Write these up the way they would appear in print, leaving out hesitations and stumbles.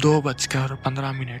2:15।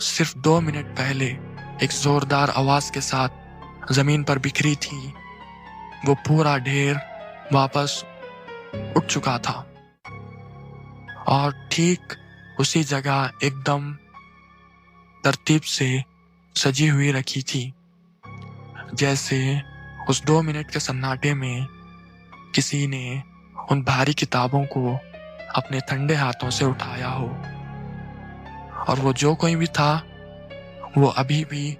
صرف 2 منٹ پہلے ایک زوردار آواز کے ساتھ زمین پر بکھری تھی، وہ پورا ڈھیر واپس اٹھ چکا تھا اور ٹھیک اسی جگہ ایک دم ترتیب سے سجی ہوئی رکھی تھی، جیسے اس 2 منٹ کے سناٹے میں کسی نے ان بھاری کتابوں کو اپنے ٹھنڈے ہاتھوں سے اٹھایا ہو، اور وہ جو کوئی بھی تھا وہ ابھی بھی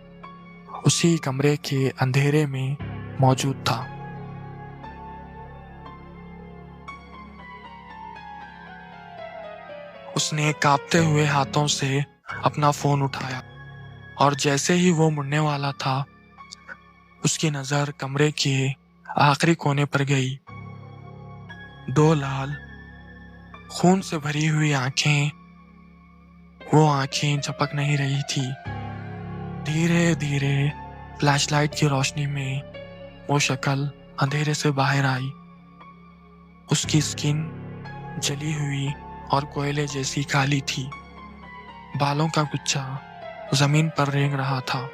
اسی کمرے کے اندھیرے میں موجود تھا۔ اس نے کانپتے ہوئے ہاتھوں سے اپنا فون اٹھایا اور جیسے ہی وہ مڑنے والا تھا اس کی نظر کمرے کے آخری کونے پر گئی۔ 2 لال خون سے بھری ہوئی آنکھیں، وہ آنکھیں جھپک نہیں رہی تھی۔ دھیرے دھیرے فلیش لائٹ کی روشنی میں وہ شکل اندھیرے سے باہر آئی۔ اس کی سکن جلی ہوئی اور کوئلے جیسی کالی تھی، بالوں کا گچھا زمین پر رینگ رہا تھا،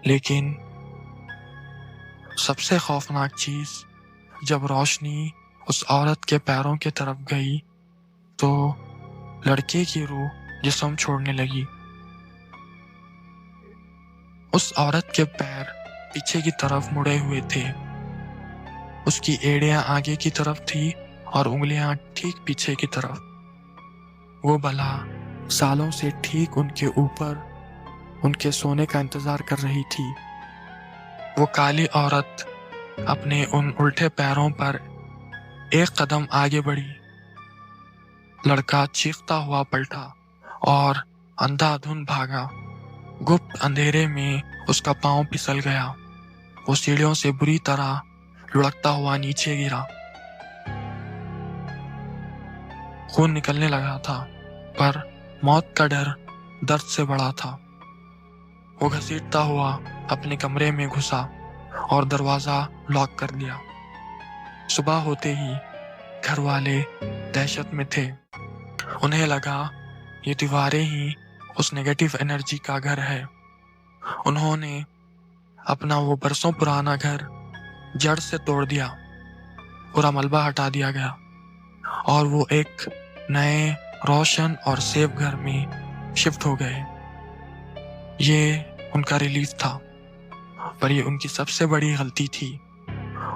لیکن سب سے خوفناک چیز، جب روشنی اس عورت کے پیروں کی طرف گئی تو لڑکے کی روح جسم چھوڑنے لگی۔ اس عورت کے پیر پیچھے کی طرف مڑے ہوئے تھے، اس کی ایڑیاں آگے کی طرف تھی اور انگلیاں ٹھیک پیچھے کی طرف۔ وہ بلا سالوں سے ٹھیک ان کے اوپر ان کے سونے کا انتظار کر رہی تھی۔ وہ کالی عورت اپنے ان الٹے پیروں پر ایک قدم آگے بڑھی۔ لڑکا چیختا ہوا پلٹا اور اندھا دھند بھاگا۔ گپت اندھیرے میں اس کا پاؤں پھسل گیا، وہ سیڑھیوں سے بری طرح لڑکتا ہوا نیچے گرا۔ خون نکلنے لگا تھا، پر موت کا ڈر درد سے بڑا تھا۔ وہ گھسیٹتا ہوا اپنے کمرے میں گھسا اور دروازہ لاک کر دیا۔ صبح ہوتے ہی گھر والے دہشت میں تھے، انہیں لگا یہ دیواریں ہی اس نیگیٹو انرجی کا گھر ہے۔ انہوں نے اپنا وہ برسوں پرانا گھر جڑ سے توڑ دیا، پورا ملبہ ہٹا دیا گیا اور وہ ایک نئے روشن اور سیف گھر میں شفٹ ہو گئے۔ یہ ان کا ریلیف تھا، پر یہ ان کی سب سے بڑی غلطی تھی۔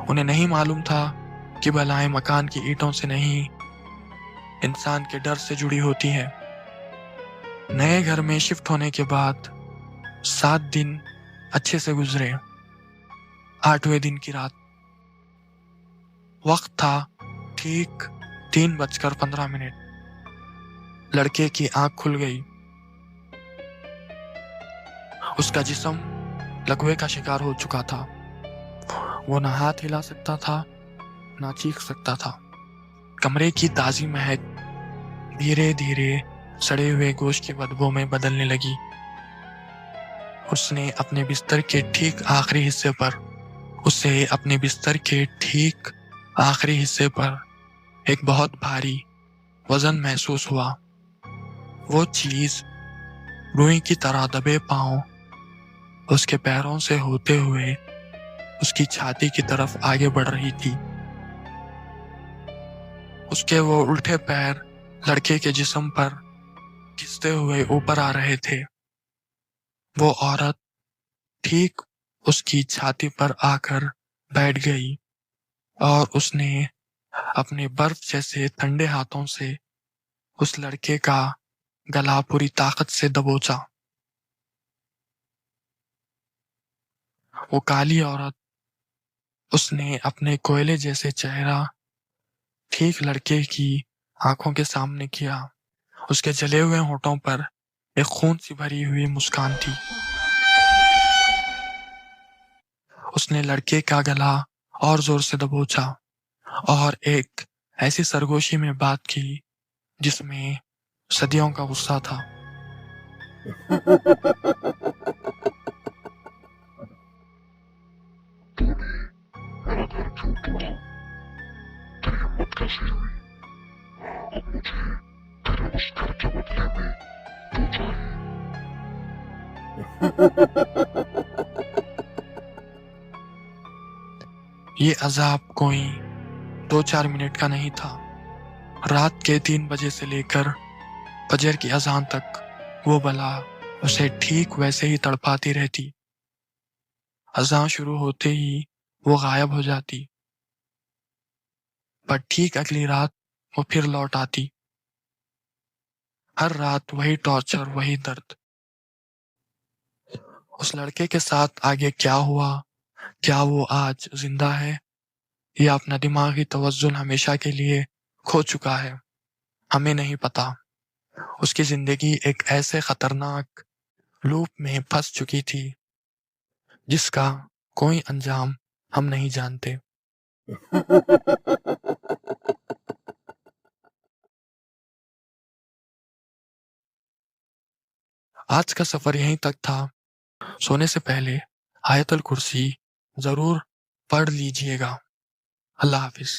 انہیں نہیں معلوم تھا کہ بلائیں مکان کی اینٹوں سے نہیں، انسان کے ڈر سے جڑی ہوتی ہے۔ نئے گھر میں شفٹ ہونے کے بعد 7 دن اچھے سے گزرے۔ 8ویں دن کی رات، وقت تھا ٹھیک 3:15۔ لڑکے کی آنکھ کھل گئی۔ اس کا جسم لکوے کا شکار ہو چکا تھا، وہ نہ ہاتھ ہلا سکتا تھا نہ چیخ سکتا تھا۔ کمرے کی تازی مہک دھیرے دھیرے سڑے ہوئے گوشت کی بدبو میں بدلنے لگی۔ اس نے اپنے بستر کے ٹھیک آخری حصے پر ایک بہت بھاری وزن محسوس ہوا۔ وہ چیز روئی کی طرح دبے پاؤں اس کے پیروں سے ہوتے ہوئے اس کی چھاتی کی طرف آگے بڑھ رہی تھی۔ اس کے وہ الٹے پیر لڑکے کے جسم پر گھستے ہوئے اوپر آ رہے تھے۔ وہ عورت ٹھیک اس کی چھاتی پر آ کر بیٹھ گئی اور اس نے اپنے برف جیسے ٹھنڈے ہاتھوں سے اس لڑکے کا گلا پوری طاقت سے دبوچا۔ وہ کالی عورت، اس نے اپنے کوئلے جیسے چہرہ ٹھیک لڑکے کی آنکھوں کے سامنے کیا۔ اس کے جلے ہوئے ہونٹوں پر ایک خون سی بھری ہوئی مسکان تھی۔ اس نے لڑکے کا گلا اور زور سے دبوچا اور ایک ایسی سرگوشی میں بات کی جس میں صدیوں کا غصہ تھا۔ تو نے میرا گھر کیوں توڑا؟ تیری ہمت کیسے ہوئی؟ اب مجھے تیرے اس گھر کے بدلے میں تو چاہیے۔ یہ عذاب کوئی 2-4 منٹ کا نہیں تھا۔ رات کے 3 بجے سے لے کر فجر کی اذان تک وہ بلا اسے ٹھیک ویسے ہی تڑپاتی رہتی۔ اذان شروع ہوتے ہی وہ غائب ہو جاتی، پر ٹھیک اگلی رات وہ پھر لوٹ آتی۔ ہر رات وہی ٹارچر، وہی درد۔ اس لڑکے کے ساتھ آگے کیا ہوا؟ کیا وہ آج زندہ ہے یا اپنا دماغی توازن ہمیشہ کے لیے کھو چکا ہے؟ ہمیں نہیں پتا۔ اس کی زندگی ایک ایسے خطرناک لوپ میں پھنس چکی تھی جس کا کوئی انجام ہم نہیں جانتے۔ آج کا سفر یہیں تک تھا۔ سونے سے پہلے آیت الکرسی ضرور پڑھ لیجئے گا۔ اللہ حافظ۔